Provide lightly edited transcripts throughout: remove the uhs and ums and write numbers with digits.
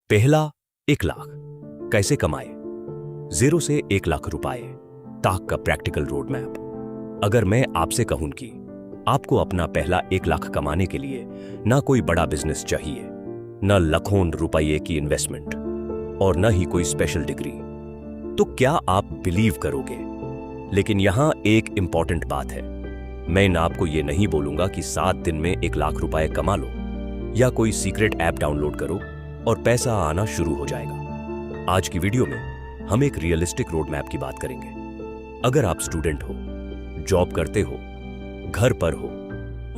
पहला 1 लाख कैसे कमाए, 0 से 1 लाख रुपए तक का प्रैक्टिकल रोड मैप। अगर मैं आपसे कहूं कि आपको अपना पहला 1 लाख कमाने के लिए ना कोई बड़ा बिजनेस चाहिए, न लाखों रुपये की इन्वेस्टमेंट और न ही कोई स्पेशल डिग्री, तो क्या आप बिलीव करोगे? लेकिन यहां एक इंपॉर्टेंट बात है। मैं आपको यह नहीं बोलूंगा कि 7 दिन में 1 लाख रुपए कमा लो या कोई सीक्रेट ऐप डाउनलोड करो और पैसा आना शुरू हो जाएगा। आज की वीडियो में हम एक रियलिस्टिक रोड मैप की बात करेंगे। अगर आप स्टूडेंट हो, जॉब करते हो, घर पर हो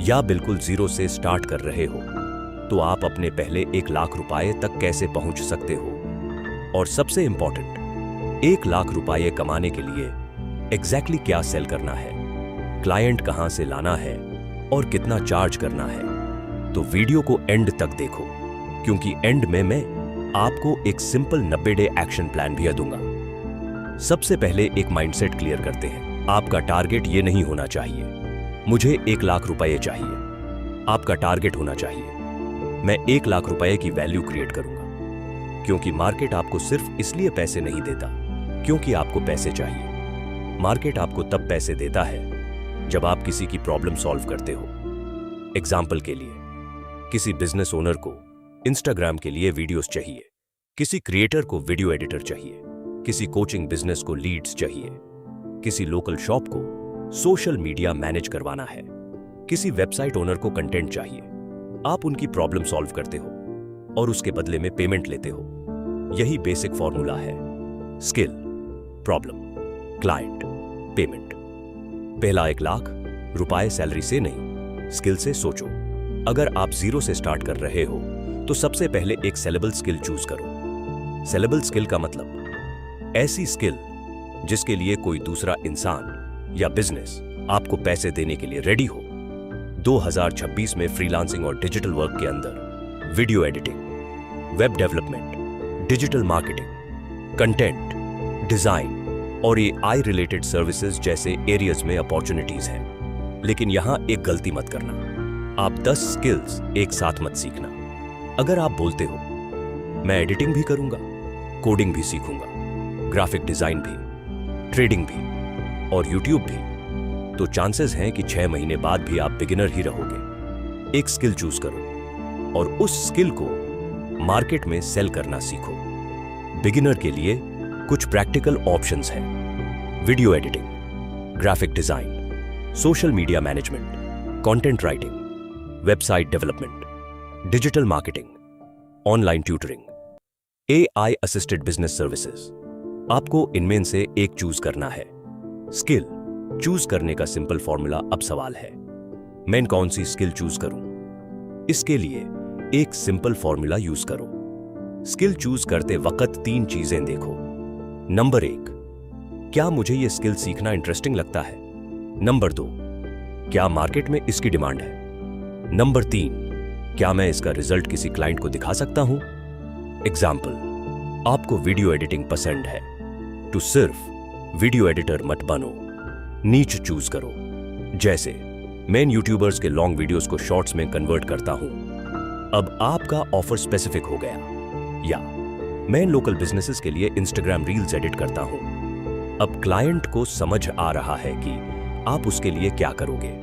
या बिल्कुल 0 से स्टार्ट कर रहे हो, तो आप अपने पहले 1 लाख रुपए तक कैसे पहुंच सकते हो। और सबसे इंपॉर्टेंट, 1 लाख रुपए कमाने के लिए एग्जैक्टली क्या सेल करना है, क्लाइंट कहां से लाना है और कितना चार्ज करना है। तो वीडियो को एंड तक देखो, क्योंकि एंड में मैं आपको एक सिंपल 90 डे एक्शन प्लान भी दूंगा। सबसे पहले एक माइंडसेट क्लियर करते हैं। आपका टारगेट ये नहीं होना चाहिए मुझे 1 लाख रुपए चाहिए। आपका टारगेट होना चाहिए मैं 1 लाख रुपए की वैल्यू क्रिएट करूंगा, क्योंकि मार्केट आपको सिर्फ इसलिए पैसे नहीं देता क्योंकि आपको पैसे चाहिए। मार्केट आपको तब पैसे देता है जब आप किसी की प्रॉब्लम सॉल्व करते हो। एग्जाम्पल के लिए, किसी बिजनेस ओनर को इंस्टाग्राम के लिए वीडियोस चाहिए, किसी क्रिएटर को वीडियो एडिटर चाहिए, किसी कोचिंग बिजनेस को लीड्स चाहिए, किसी लोकल शॉप को सोशल मीडिया मैनेज करवाना है, किसी वेबसाइट ओनर को कंटेंट चाहिए। आप उनकी प्रॉब्लम सॉल्व करते हो और उसके बदले में पेमेंट लेते हो। यही बेसिक फॉर्मूला है। Skill, problem, client, payment. पहला 1 लाख रुपए सैलरी से नहीं, स्किल से सोचो। अगर आप 0 से स्टार्ट कर रहे हो तो सबसे पहले एक सेलेबल स्किल चूज करो। सेलेबल स्किल का मतलब ऐसी स्किल जिसके लिए कोई दूसरा इंसान या बिजनेस आपको पैसे देने के लिए रेडी हो। 2026 में फ्रीलांसिंग और डिजिटल वर्क के अंदर video editing, web development, digital marketing, content, design और AI रिलेटेड सर्विसेज जैसे एरियाज में अपॉर्चुनिटीज हैं। लेकिन यहां एक गलती मत करना, आप 10 स्किल्स एक साथ मत सीखना। अगर आप बोलते हो मैं एडिटिंग भी करूंगा, कोडिंग भी सीखूंगा, ग्राफिक डिजाइन भी, ट्रेडिंग भी और यूट्यूब भी, तो चांसेस हैं कि 6 महीने बाद भी आप बिगिनर ही रहोगे। एक स्किल चूज करो और उस स्किल को मार्केट में सेल करना सीखो। बिगिनर के लिए कुछ प्रैक्टिकल ऑप्शंस हैं: video editing, graphic design, social media management, content writing, website development, digital marketing, online tutoring, AI assisted business services. आपको इनमें से एक चूज करना है। स्किल चूज करने का सिंपल फॉर्मूला अब सवाल है, मैं कौन सी स्किल चूज करूं? इसके लिए एक सिंपल फॉर्मूला यूज करो। स्किल चूज करते वक्त 3 चीजें देखो। नंबर 1, क्या मुझे यह स्किल सीखना इंटरेस्टिंग लगता है? नंबर 2, क्या मार्केट में इसकी डिमांड है? नंबर 3, क्या मैं इसका रिजल्ट किसी क्लाइंट को दिखा सकता हूं? एग्जाम्पल, आपको वीडियो एडिटिंग पसंद है तो सिर्फ वीडियो एडिटर मत बनो, नीच चूज करो। जैसे मैं यूट्यूबर्स के लॉन्ग वीडियोस को शॉर्ट्स में कन्वर्ट करता हूं। अब आपका ऑफर स्पेसिफिक हो गया। या मैं लोकल बिजनेसेस के लिए इंस्टाग्राम रील्स एडिट करता हूं। अब क्लाइंट को समझ आ रहा है कि आप उसके लिए क्या करोगे।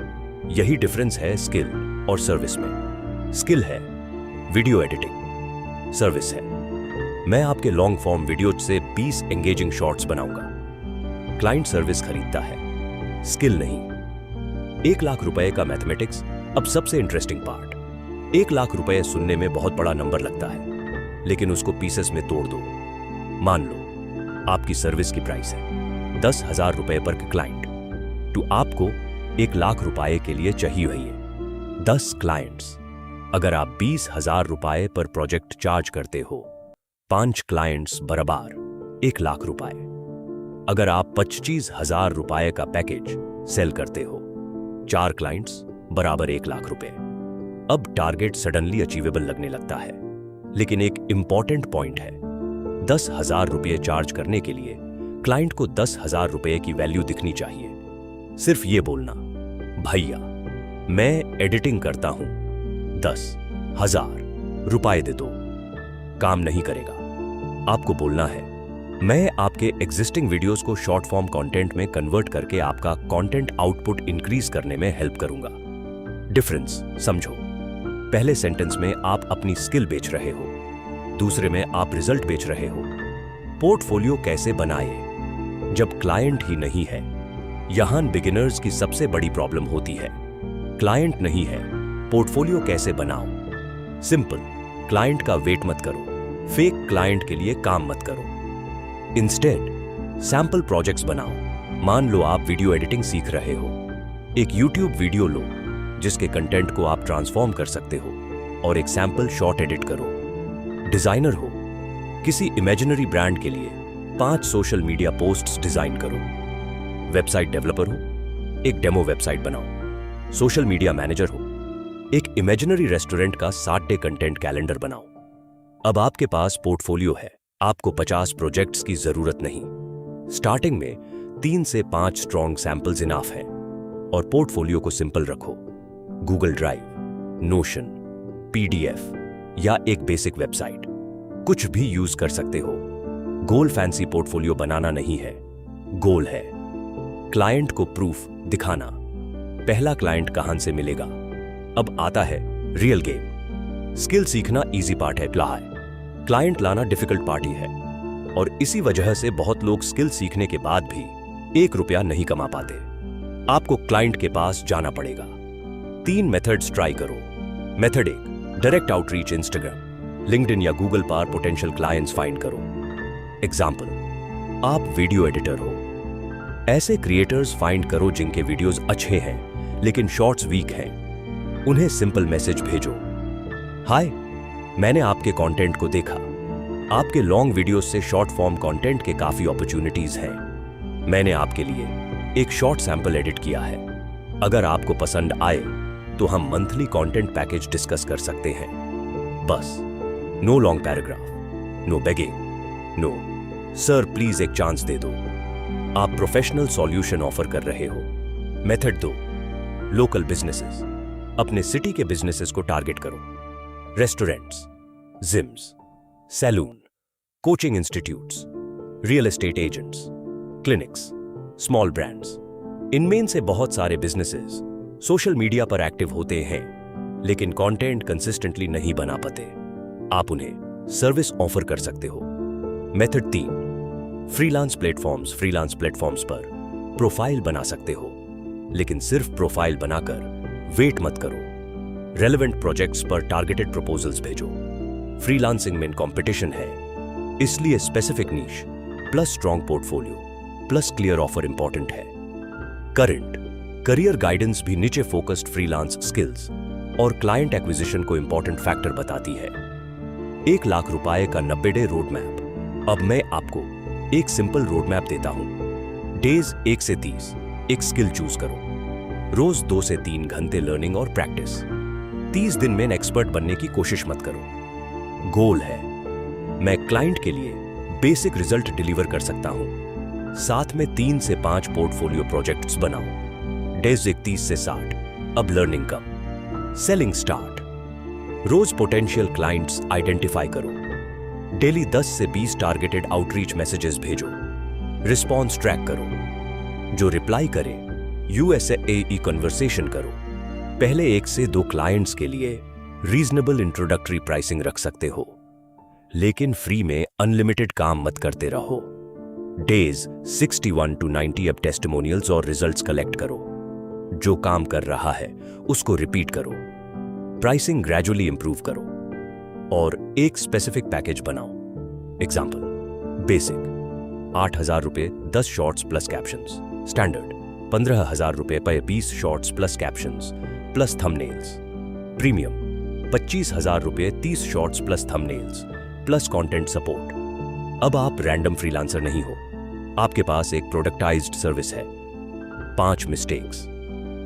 यही डिफरेंस है स्किल और सर्विस में। स्किल है वीडियो एडिटिंग, सर्विस है मैं आपके लॉन्ग फॉर्म वीडियो से 20 एंगेजिंग शॉर्ट्स बनाऊंगा। क्लाइंट सर्विस खरीदता है, स्किल नहीं। 1 लाख रुपए का मैथमेटिक्स। अब सबसे इंटरेस्टिंग पार्ट, 1 लाख रुपए सुनने में बहुत बड़ा नंबर लगता है, लेकिन उसको पीसेस में तोड़ दो। मान लो आपकी सर्विस की प्राइस है 10,000 रुपए पर क्लाइंट, तो आपको 1 लाख रुपए के लिए चाहिए 10 क्लाइंट्स। अगर आप 20,000 रुपए पर प्रोजेक्ट चार्ज करते हो, 5 क्लाइंट्स बराबर 1 लाख रुपए। अगर आप 25,000 रुपए का पैकेज सेल करते हो, 4 क्लाइंट्स बराबर 1 लाख रुपए। अब टारगेट सडनली अचीवेबल लगने लगता है। लेकिन एक इंपॉर्टेंट पॉइंट है, 10,000 रुपए चार्ज करने के लिए क्लाइंट को 10,000 रुपए की वैल्यू दिखनी चाहिए। सिर्फ ये बोलना, भैया मैं एडिटिंग करता हूं, 10,000 रुपए दे दो, काम नहीं करेगा। आपको बोलना है, मैं आपके एग्जिस्टिंग वीडियोस को शॉर्ट फॉर्म कंटेंट में कन्वर्ट करके आपका कंटेंट आउटपुट इंक्रीज करने में हेल्प करूंगा। डिफरेंस समझो। पहले सेंटेंस में आप अपनी स्किल बेच रहे हो, दूसरे में आप रिजल्ट बेच रहे हो। पोर्टफोलियो कैसे बनाए जब क्लाइंट ही नहीं है? यहां बिगिनर्स की सबसे बड़ी प्रॉब्लम होती है, क्लाइंट नहीं है, पोर्टफोलियो कैसे बनाओ? सिंपल, क्लाइंट का वेट मत करो, फेक क्लाइंट के लिए काम मत करो। इंस्टेड सैंपल प्रोजेक्ट्स बनाओ। मान लो आप वीडियो एडिटिंग सीख रहे हो, एक यूट्यूब वीडियो लो जिसके कंटेंट को आप ट्रांसफॉर्म कर सकते हो और एक सैंपल शॉर्ट एडिट करो। डिजाइनर हो, किसी इमेजिनरी ब्रांड के लिए 5 सोशल मीडिया पोस्ट्स डिजाइन करो। वेबसाइट डेवलपर हो, एक डेमो वेबसाइट बनाओ। सोशल मीडिया मैनेजर हो, एक इमेजिनरी रेस्टोरेंट का 60 डे कंटेंट कैलेंडर बनाओ। अब आपके पास पोर्टफोलियो है, आपको 50 प्रोजेक्ट्स की जरूरत नहीं। स्टार्टिंग में 3 से 5 स्ट्रॉन्ग सैंपल्स इनाफ हैं और पोर्टफोलियो को सिंपल रखो। गूगल ड्राइव, नोशन, पीडीएफ या एक बेसिक वेबसाइट, कुछ भी यूज कर सकते हो। गोल फैंसी पोर्टफोलियो बनाना नहीं है, गोल है क्लाइंट को प्रूफ दिखाना। पहला क्लाइंट कहां से मिलेगा? अब आता है रियल गेम। स्किल सीखना इजी पार्ट है, क्लाइंट लाना डिफिकल्ट पार्ट ही है। और इसी वजह से बहुत लोग स्किल सीखने के बाद भी 1 रुपया नहीं कमा पाते। आपको क्लाइंट के पास जाना पड़ेगा। 3 मेथड्स ट्राई करो। Method 1, direct outreach, Instagram, LinkedIn या गूगल पर पोटेंशियल क्लाइंट्स फाइंड करो। एग्जाम्पल, आप वीडियो एडिटर हो, ऐसे क्रिएटर्स फाइंड करो जिनके वीडियोस अच्छे हैं लेकिन शॉर्ट्स वीक हैं। उन्हें सिंपल मैसेज भेजो, हाय, मैंने आपके कंटेंट को देखा, आपके लॉन्ग वीडियोस से शॉर्ट फॉर्म कंटेंट के काफी अपॉर्चुनिटीज हैं। मैंने आपके लिए एक शॉर्ट सैंपल एडिट किया है। अगर आपको पसंद आए तो हम मंथली कंटेंट पैकेज डिस्कस कर सकते हैं। बस, no long paragraph, no begging, no sir please एक चांस दे दो। आप प्रोफेशनल सॉल्यूशन ऑफर कर रहे हो। मेथड 2, लोकल बिजनेसेस, अपने सिटी के बिजनेसेस को टारगेट करो। Restaurants, gyms, salon, coaching institutes, real estate agents, clinics, small brands. इनमें से बहुत सारे बिजनेसेस सोशल मीडिया पर एक्टिव होते हैं लेकिन कंटेंट कंसिस्टेंटली नहीं बना पाते। आप उन्हें सर्विस ऑफर कर सकते हो। मेथड 3, फ्रीलांस प्लेटफॉर्म्स पर प्रोफाइल बना सकते हो, लेकिन सिर्फ प्रोफाइल बनाकर वेट मत करो। रेलेवेंट प्रोजेक्ट्स पर टारगेटेड प्रपोजल्स भेजो। फ्रीलांसिंग में कंपटीशन है, इसलिए स्पेसिफिक नीश plus strong portfolio plus clear offer important है। करंट करियर गाइडेंस भी नीचे फोकस्ड फ्रीलांस स्किल्स और क्लाइंट एक्विजिशन को इंपॉर्टेंट फैक्टर बताती है। 1 लाख रुपए का 90 डे रोड मैप। अब मैं आपको एक सिंपल रोड मैप देता हूं। डेज 1 से 30, एक स्किल चूज करो। रोज 2 से 3 घंटे लर्निंग और प्रैक्टिस। 30 दिन में एक्सपर्ट बनने की कोशिश मत करो। गोल है, मैं क्लाइंट के लिए बेसिक रिजल्ट डिलीवर कर सकता हूं। साथ में 3 से 5 पोर्टफोलियो प्रोजेक्ट्स बनाओ। डेज 31 से 60, अब लर्निंग कम, सेलिंग स्टार्ट। रोज पोटेंशियल क्लाइंट्स आइडेंटिफाई करो। डेली 10 से 20 टारगेटेड आउटरीच मैसेजेस भेजो। रिस्पॉन्स ट्रैक करो। जो रिप्लाई करे USAE कन्वर्सेशन करो। पहले 1 से 2 क्लाइंट्स के लिए रीजनेबल इंट्रोडक्टरी प्राइसिंग रख सकते हो, लेकिन फ्री में अनलिमिटेड काम मत करते रहो। डेज 61 to 90, अब टेस्टिमोनियल्स और रिजल्ट्स कलेक्ट करो। जो काम कर रहा है उसको रिपीट करो। प्राइसिंग ग्रेजुअली इंप्रूव करो और एक स्पेसिफिक पैकेज बनाओ। एग्जाम्पल, बेसिक 8,000 रुपए 10 शॉर्ट्स प्लस कैप्शंस। स्टैंडर्ड 15,000 रुपए पर 20 shorts plus captions plus thumbnails. Premium 25,000 रुपए 30 shorts plus thumbnails plus content support. अब आप रैंडम फ्रीलांसर नहीं हो, आपके पास एक प्रोडक्टाइज्ड सर्विस है। 5 मिस्टेक्स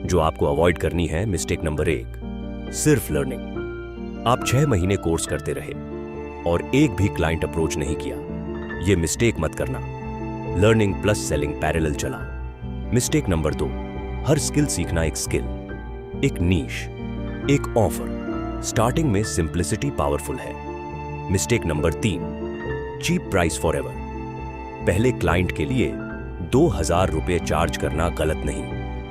जो आपको अवॉइड करनी है। मिस्टेक नंबर 1, सिर्फ लर्निंग। आप 6 महीने कोर्स करते रहे और एक भी क्लाइंट अप्रोच नहीं किया। यह मिस्टेक मत करना। लर्निंग प्लस सेलिंग पैरेलल चलाओ। मिस्टेक नंबर 2, हर स्किल सीखना एक स्किल, एक नीश, एक ऑफर। स्टार्टिंग में सिंप्लिसिटी पावरफुल है। Mistake number 3, cheap price forever. पहले क्लाइंट के लिए 2000 रुपए चार्ज करना गलत नहीं,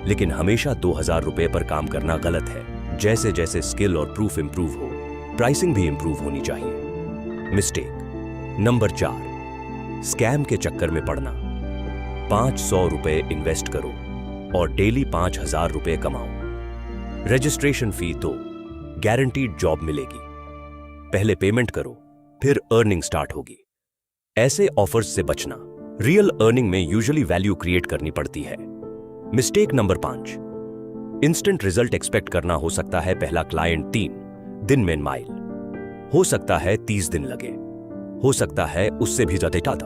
लेकिन हमेशा 2000 रुपए पर काम करना गलत है। जैसे जैसे स्किल और प्रूफ इंप्रूव हो, प्राइसिंग भी इंप्रूव होनी चाहिए। मिस्टेक नंबर 4, स्कैम के चक्कर में पड़ना। 500 रुपए इन्वेस्ट करो और डेली 5000 रुपए कमाओ। रजिस्ट्रेशन फी दो, गारंटीड जॉब मिलेगी। पहले पेमेंट करो, फिर अर्निंग स्टार्ट होगी। ऐसे ऑफर्स से बचना। रियल अर्निंग में यूजुअली वैल्यू क्रिएट करनी पड़ती है। Mistake number 5, instant result expect करना। हो सकता है पहला क्लाइंट 3 दिन में माइल, हो सकता है 30 दिन लगे, हो सकता है उससे भी ज्यादा।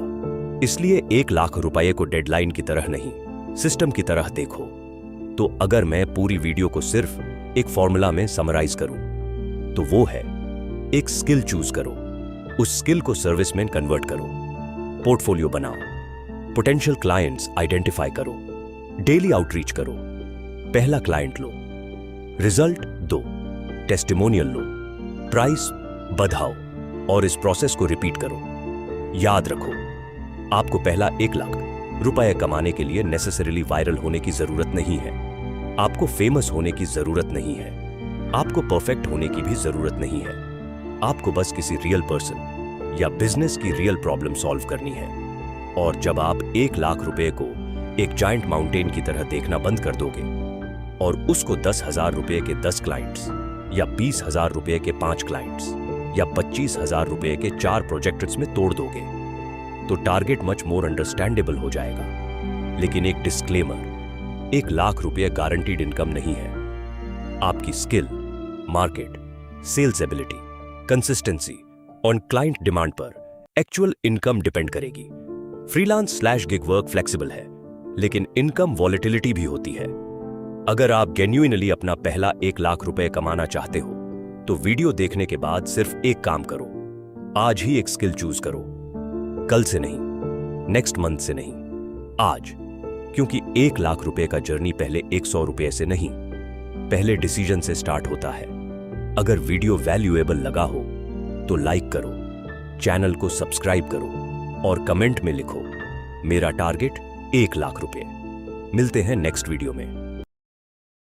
इसलिए 1 लाख रुपए को डेडलाइन की तरह नहीं, सिस्टम की तरह देखो। तो अगर मैं पूरी वीडियो को सिर्फ एक फॉर्मूला में समराइज करूं, तो वो है एक स्किल चूज करो, उस स्किल को सर्विस में कन्वर्ट करो, पोर्टफोलियो बनाओ, पोटेंशियल क्लाइंट्स आइडेंटिफाई करो, डेली आउटरीच करो, पहला क्लाइंट लो, रिजल्ट दो, टेस्टिमोनियल लो, प्राइस बढ़ाओ और इस प्रोसेस को रिपीट करो। याद रखो, आपको पहला 1 लाख रुपए कमाने के लिए नेसेसरीली वायरल होने की जरूरत नहीं है, आपको फेमस होने की जरूरत नहीं है, आपको परफेक्ट होने की भी जरूरत नहीं है। आपको बस किसी रियल पर्सन या बिजनेस की रियल प्रॉब्लम सॉल्व करनी है। और जब आप 1 लाख रुपए को एक जायंट माउंटेन की तरह देखना बंद कर दोगे और उसको 10,000 रुपए के 10 क्लाइंट्स या 20,000 रुपए के 5 क्लाइंट्स या 25,000 रुपए के 4 प्रोजेक्ट्स में तोड़ दोगे, तो टारगेट मच मोर अंडरस्टैंडेबल हो जाएगा। लेकिन एक डिस्क्लेमर, 1 लाख रुपए गारंटीड इनकम नहीं है। आपकी skill, market, sales ability, consistency और क्लाइंट डिमांड पर एक्चुअल इनकम डिपेंड करेगी। फ्रीलांस/गिग वर्क फ्लेक्सिबल है, लेकिन इनकम वॉलेटिलिटी भी होती है। अगर आप जेन्युइनली अपना पहला 1 लाख रुपए कमाना चाहते हो, तो वीडियो देखने के बाद सिर्फ एक काम करो, आज ही एक स्किल चूज करो। कल से नहीं, नेक्स्ट मंथ से नहीं, आज। क्योंकि 1 लाख रुपए का जर्नी पहले 100 रुपए से नहीं, पहले डिसीजन से स्टार्ट होता है। अगर वीडियो वैल्यूएबल लगा हो तो लाइक करो, चैनल को सब्सक्राइब करो और कमेंट में लिखो, मेरा टारगेट 1 लाख रुपए। मिलते हैं नेक्स्ट वीडियो में।